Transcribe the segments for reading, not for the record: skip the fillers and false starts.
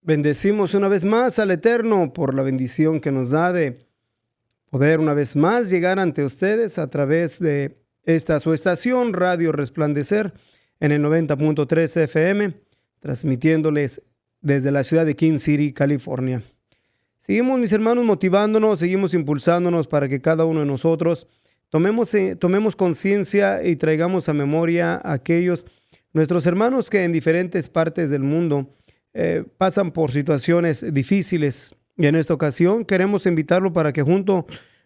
Bendecimos una vez más al Eterno por la bendición que nos da de poder una vez más llegar ante ustedes a través de esta su estación Radio Resplandecer en el 90.3 FM, transmitiéndoles desde la ciudad de King City, California. Seguimos, mis hermanos, motivándonos, seguimos impulsándonos para que cada uno de nosotros tomemos conciencia y traigamos a memoria a aquellos nuestros hermanos que en diferentes partes del mundo pasan por situaciones difíciles. Y en esta ocasión queremos invitarlo para que juntos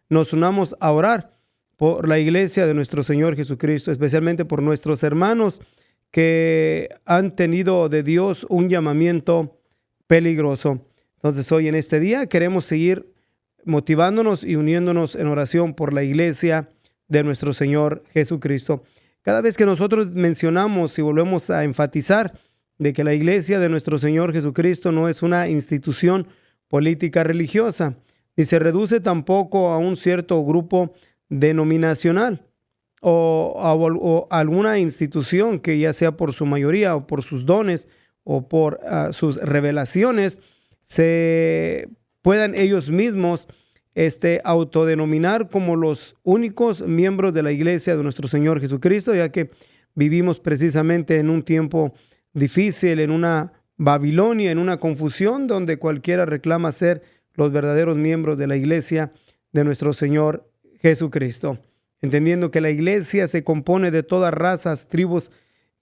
nos unamos a orar por la iglesia de nuestro Señor Jesucristo, especialmente por nuestros hermanos que han tenido de Dios un llamamiento peligroso. Entonces hoy en este día queremos seguir motivándonos y uniéndonos en oración por la iglesia de nuestro Señor Jesucristo. Cada vez que nosotros mencionamos y volvemos a enfatizar de que la iglesia de nuestro Señor Jesucristo no es una institución política religiosa, ni se reduce tampoco a un cierto grupo denominacional o alguna institución que ya sea por su mayoría o por sus dones o por sus revelaciones se puedan ellos mismos autodenominar como los únicos miembros de la iglesia de nuestro Señor Jesucristo, ya que vivimos precisamente en un tiempo difícil, en una Babilonia, en una confusión donde cualquiera reclama ser los verdaderos miembros de la iglesia de nuestro Señor Jesucristo, entendiendo que la iglesia se compone de todas razas, tribus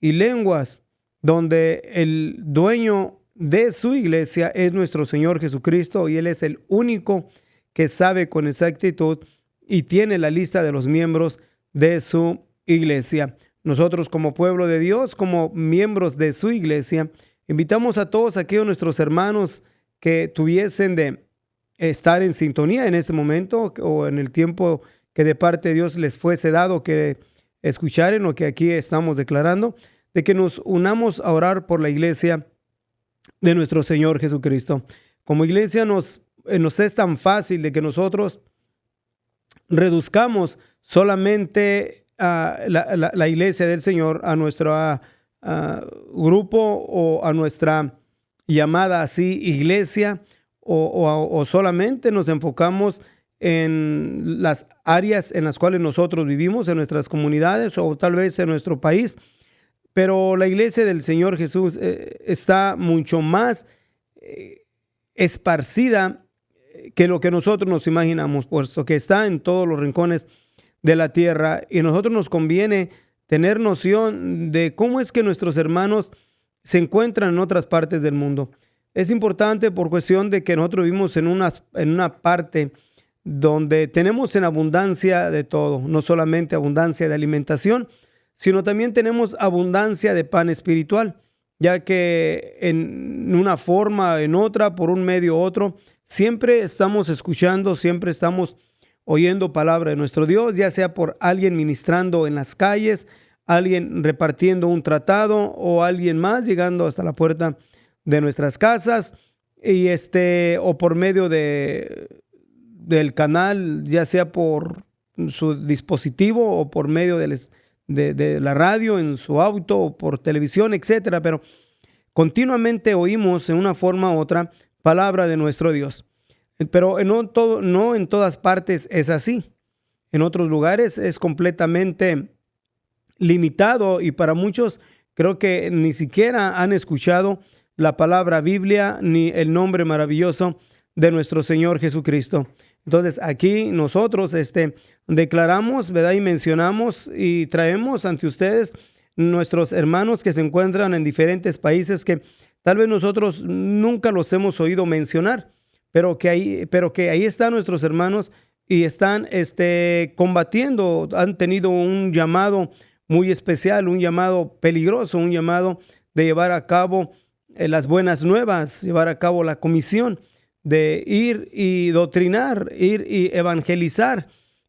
y lenguas, donde el dueño de su iglesia es nuestro Señor Jesucristo y Él es el único que sabe con exactitud y tiene la lista de los miembros de su iglesia. Nosotros como pueblo de Dios, como miembros de su iglesia, invitamos a todos aquellos nuestros hermanos que tuviesen de estar en sintonía en este momento o en el tiempo que de parte de Dios les fuese dado que escucharen lo que aquí estamos declarando, de que nos unamos a orar por la iglesia de nuestro Señor Jesucristo. Como iglesia nos es tan fácil de que nosotros reduzcamos solamente la iglesia del Señor a nuestro grupo o a nuestra llamada así iglesia o solamente nos enfocamos en las áreas en las cuales nosotros vivimos, en nuestras comunidades o tal vez en nuestro país. Pero la iglesia del Señor Jesús está mucho más esparcida que lo que nosotros nos imaginamos, puesto que está en todos los rincones de la tierra. Y a nosotros nos conviene tener noción de cómo es que nuestros hermanos se encuentran en otras partes del mundo. Es importante por cuestión de que nosotros vivimos en una parte donde tenemos en abundancia de todo, no solamente abundancia de alimentación, sino también tenemos abundancia de pan espiritual, ya que en una forma, en otra, por un medio u otro, siempre estamos escuchando, siempre estamos oyendo palabra de nuestro Dios, ya sea por alguien ministrando en las calles, alguien repartiendo un tratado o alguien más llegando hasta la puerta de nuestras casas y o por medio del canal, ya sea por su dispositivo o por medio de la radio en su auto o por televisión, etcétera, pero continuamente oímos en una forma u otra palabra de nuestro Dios. Pero no en todas partes es así. En otros lugares es completamente limitado y para muchos creo que ni siquiera han escuchado la palabra Biblia ni el nombre maravilloso de nuestro Señor Jesucristo. Entonces aquí nosotros declaramos, ¿verdad? Y mencionamos y traemos ante ustedes nuestros hermanos que se encuentran en diferentes países que tal vez nosotros nunca los hemos oído mencionar, pero que ahí están nuestros hermanos y están combatiendo, han tenido un llamado muy especial, un llamado peligroso, un llamado de llevar a cabo las buenas nuevas, llevar a cabo la comisión de ir y doctrinar, ir y evangelizar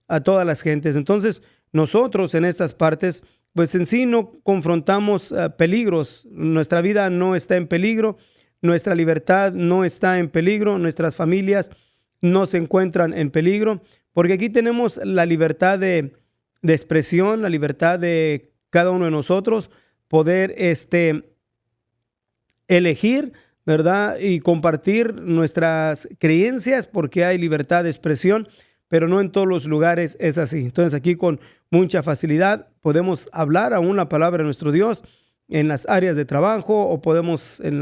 a todas las gentes. Entonces, nosotros en estas partes, pues en sí no confrontamos peligros. Nuestra vida no está en peligro, nuestra libertad no está en peligro, nuestras familias no se encuentran en peligro, porque aquí tenemos la libertad de expresión, la libertad de cada uno de nosotros poder elegir ¿verdad? Y compartir nuestras creencias porque hay libertad de expresión, pero no en todos los lugares es así. Entonces aquí con mucha facilidad podemos hablar aún la palabra de nuestro Dios en las áreas de trabajo o podemos en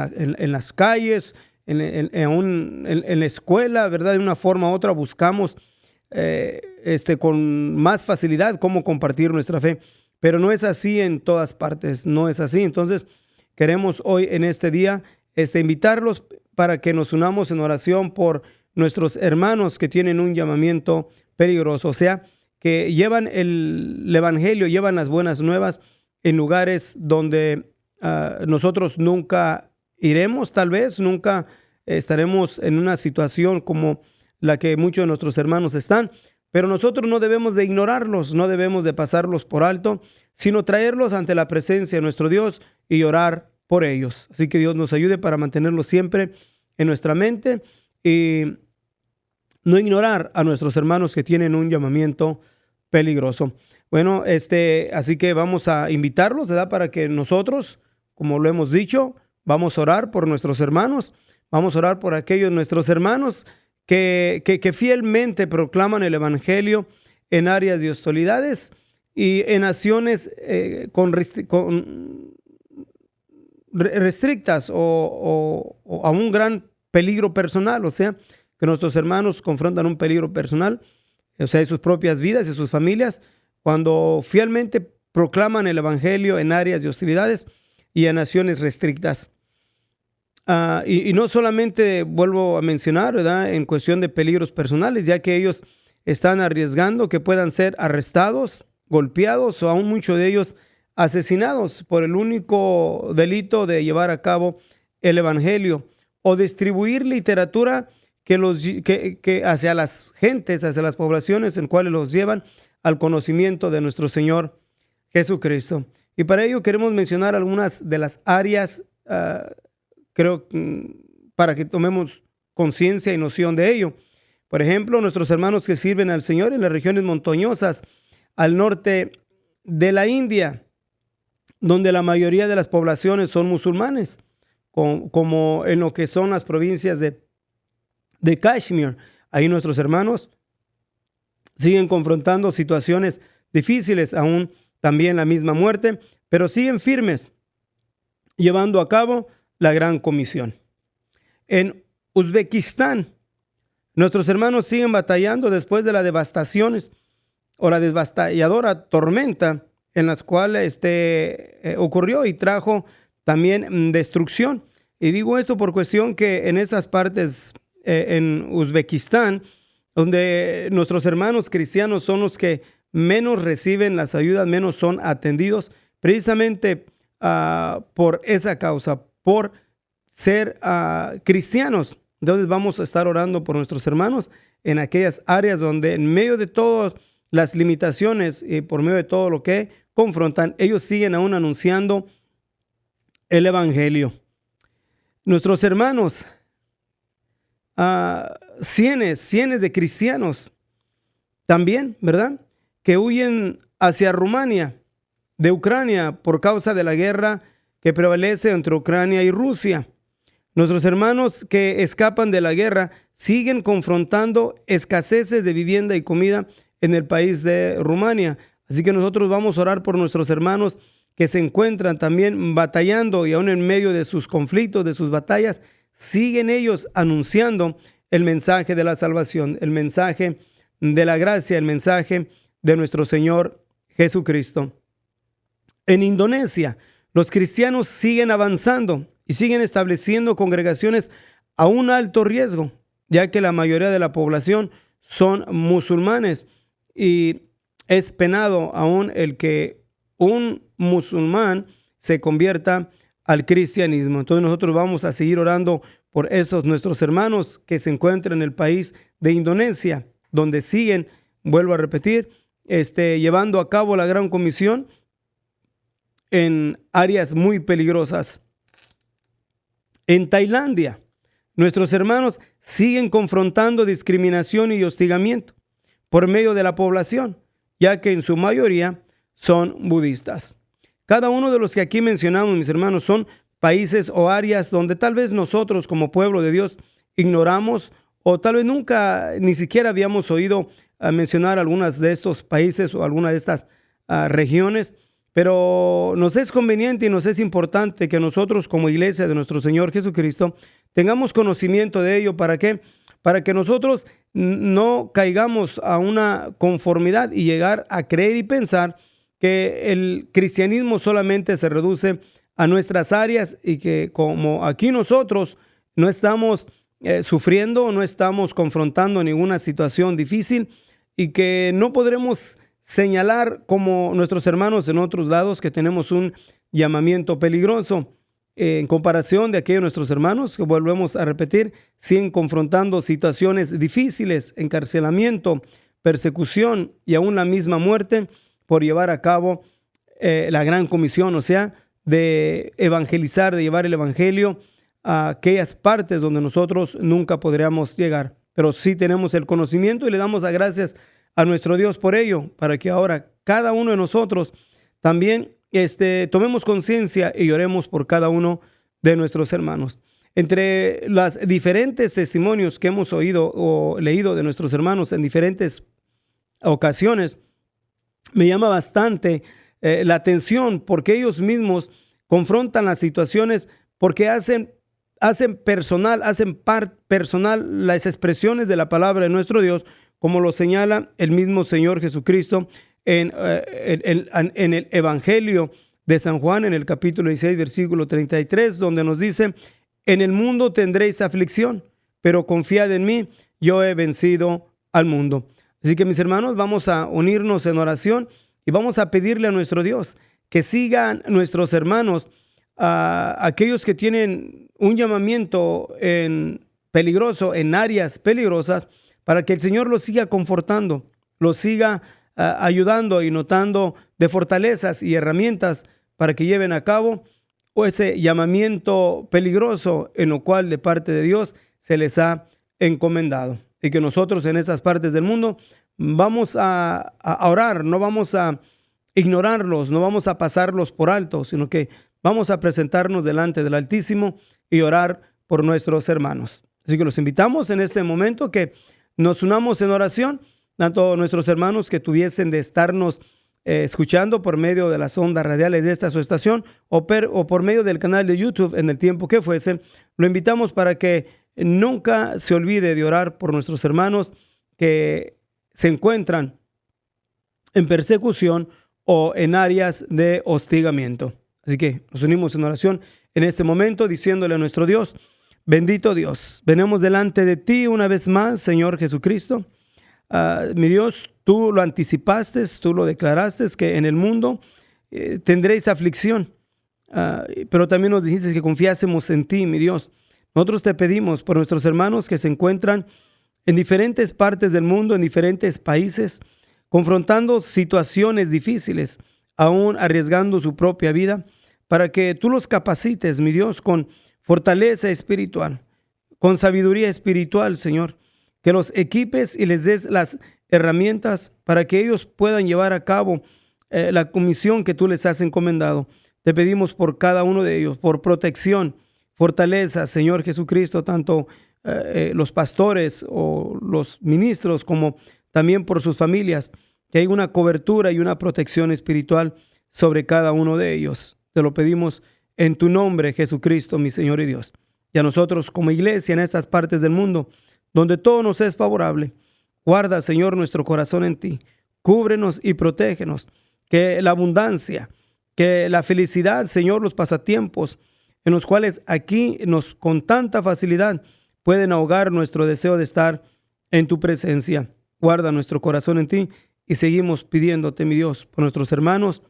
las calles, en la escuela, ¿verdad? De una forma u otra buscamos con más facilidad cómo compartir nuestra fe, pero no es así en todas partes, no es así. Entonces queremos hoy en este día invitarlos para que nos unamos en oración por nuestros hermanos que tienen un llamamiento peligroso, o sea, que llevan el evangelio, llevan las buenas nuevas en lugares donde nosotros nunca iremos, tal vez nunca estaremos en una situación como la que muchos de nuestros hermanos están, pero nosotros no debemos de ignorarlos, no debemos de pasarlos por alto, sino traerlos ante la presencia de nuestro Dios y orar por ellos. Así que Dios nos ayude para mantenerlos siempre en nuestra mente y no ignorar a nuestros hermanos que tienen un llamamiento peligroso. Bueno, así que vamos a invitarlos, ¿verdad? Para que nosotros, como lo hemos dicho, vamos a orar por nuestros hermanos, vamos a orar por aquellos nuestros hermanos que fielmente proclaman el evangelio en áreas de hostilidades y en naciones restrictas o a un gran peligro personal, o sea, que nuestros hermanos confrontan un peligro personal, o sea, de sus propias vidas y sus familias, cuando fielmente proclaman el evangelio en áreas de hostilidades y en naciones restrictas. Y no solamente vuelvo a mencionar, ¿verdad?, en cuestión de peligros personales, ya que ellos están arriesgando que puedan ser arrestados, golpeados o aún muchos de ellos asesinados por el único delito de llevar a cabo el evangelio o distribuir literatura que hacia las gentes, hacia las poblaciones en cuales los llevan al conocimiento de nuestro Señor Jesucristo. Y para ello queremos mencionar algunas de las áreas, creo, para que tomemos conciencia y noción de ello. Por ejemplo, nuestros hermanos que sirven al Señor en las regiones montañosas al norte de la India, donde la mayoría de las poblaciones son musulmanes, como en lo que son las provincias de Kashmir. Ahí nuestros hermanos siguen confrontando situaciones difíciles, aún también la misma muerte, pero siguen firmes, llevando a cabo la gran comisión. En Uzbekistán, nuestros hermanos siguen batallando después de las devastaciones o la devastadora tormenta en las cuales ocurrió y trajo también destrucción. Y digo esto por cuestión que en estas partes, en Uzbekistán, donde nuestros hermanos cristianos son los que menos reciben las ayudas, menos son atendidos, precisamente por esa causa, por ser cristianos. Entonces vamos a estar orando por nuestros hermanos en aquellas áreas donde en medio de todas las limitaciones y por medio de todo lo que confrontan, ellos siguen aún anunciando el evangelio. Nuestros hermanos, cientos de cristianos también, ¿verdad?, que huyen hacia Rumania, de Ucrania, por causa de la guerra que prevalece entre Ucrania y Rusia. Nuestros hermanos que escapan de la guerra siguen confrontando escaseces de vivienda y comida en el país de Rumania. Así que nosotros vamos a orar por nuestros hermanos que se encuentran también batallando y aún en medio de sus conflictos, de sus batallas, siguen ellos anunciando el mensaje de la salvación, el mensaje de la gracia, el mensaje de nuestro Señor Jesucristo. En Indonesia, los cristianos siguen avanzando y siguen estableciendo congregaciones a un alto riesgo, ya que la mayoría de la población son musulmanes y es penado aún el que un musulmán se convierta al cristianismo. Entonces nosotros vamos a seguir orando por esos nuestros hermanos que se encuentran en el país de Indonesia, donde siguen, vuelvo a repetir, llevando a cabo la gran comisión en áreas muy peligrosas. En Tailandia, nuestros hermanos siguen confrontando discriminación y hostigamiento por medio de la población, ya que en su mayoría son budistas. Cada uno de los que aquí mencionamos, mis hermanos, son países o áreas donde tal vez nosotros como pueblo de Dios ignoramos o tal vez nunca ni siquiera habíamos oído mencionar algunas de estos países o algunas de estas regiones, pero nos es conveniente y nos es importante que nosotros como iglesia de nuestro Señor Jesucristo tengamos conocimiento de ello. ¿Para qué? Para que nosotros no caigamos a una conformidad y llegar a creer y pensar que el cristianismo solamente se reduce a nuestras áreas y que como aquí nosotros no estamos sufriendo, no estamos confrontando ninguna situación difícil y que no podremos señalar como nuestros hermanos en otros lados que tenemos un llamamiento peligroso en comparación de aquellos de nuestros hermanos que volvemos a repetir, siguen confrontando situaciones difíciles, encarcelamiento, persecución y aún la misma muerte por llevar a cabo la gran comisión, o sea, de evangelizar, de llevar el evangelio a aquellas partes donde nosotros nunca podríamos llegar. Pero sí tenemos el conocimiento y le damos las gracias a nuestro Dios por ello, para que ahora cada uno de nosotros también tomemos conciencia y oremos por cada uno de nuestros hermanos. Entre los diferentes testimonios que hemos oído o leído de nuestros hermanos en diferentes ocasiones, me llama bastante la atención porque ellos mismos confrontan las situaciones porque hacen personal las expresiones de la palabra de nuestro Dios, como lo señala el mismo Señor Jesucristo en el Evangelio de San Juan, en el capítulo 16, versículo 33, donde nos dice: en el mundo tendréis aflicción, pero confiad en mí, yo he vencido al mundo. Así que, mis hermanos, vamos a unirnos en oración y vamos a pedirle a nuestro Dios que sigan nuestros hermanos, aquellos que tienen un llamamiento peligroso, en áreas peligrosas, para que el Señor los siga confortando, los siga ayudando y notando de fortalezas y herramientas para que lleven a cabo ese llamamiento peligroso en lo cual de parte de Dios se les ha encomendado. Y que nosotros en esas partes del mundo vamos a orar, no vamos a ignorarlos, no vamos a pasarlos por alto, sino que vamos a presentarnos delante del Altísimo y orar por nuestros hermanos. Así que los invitamos en este momento que nos unamos en oración, tanto nuestros hermanos que tuviesen de estarnos escuchando por medio de las ondas radiales de esta su estación o por medio del canal de YouTube en el tiempo que fuese. Lo invitamos para que nunca se olvide de orar por nuestros hermanos que se encuentran en persecución o en áreas de hostigamiento. Así que nos unimos en oración en este momento diciéndole a nuestro Dios: bendito Dios, venimos delante de ti una vez más, Señor Jesucristo. Mi Dios, tú lo anticipaste, tú lo declaraste, que en el mundo tendréis aflicción, pero también nos dijiste que confiásemos en ti, mi Dios. Nosotros te pedimos por nuestros hermanos que se encuentran en diferentes partes del mundo, en diferentes países, confrontando situaciones difíciles, aún arriesgando su propia vida, para que tú los capacites, mi Dios, con fortaleza espiritual, con sabiduría espiritual, Señor, que los equipes y les des las herramientas para que ellos puedan llevar a cabo la comisión que tú les has encomendado. Te pedimos por cada uno de ellos, por protección, fortaleza, Señor Jesucristo, tanto los pastores o los ministros como también por sus familias, que hay una cobertura y una protección espiritual sobre cada uno de ellos. Te lo pedimos en tu nombre, Jesucristo, mi Señor y Dios. Y a nosotros como iglesia en estas partes del mundo, donde todo nos es favorable, guarda, Señor, nuestro corazón en ti. Cúbrenos y protégenos. Que la abundancia, que la felicidad, Señor, los pasatiempos en los cuales aquí con tanta facilidad pueden ahogar nuestro deseo de estar en tu presencia. Guarda nuestro corazón en ti y seguimos pidiéndote, mi Dios, por nuestros hermanos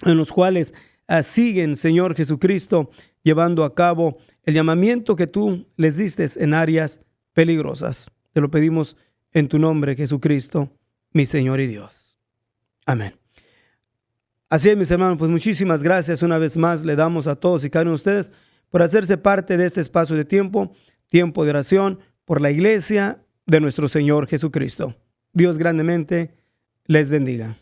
en los cuales siguen, Señor Jesucristo, llevando a cabo el llamamiento que tú les diste en áreas peligrosas. Te lo pedimos en tu nombre, Jesucristo, mi Señor y Dios. Amén. Así es, mis hermanos, pues muchísimas gracias una vez más le damos a todos y cada uno de ustedes por hacerse parte de este espacio de tiempo de oración por la iglesia de nuestro Señor Jesucristo. Dios grandemente les bendiga.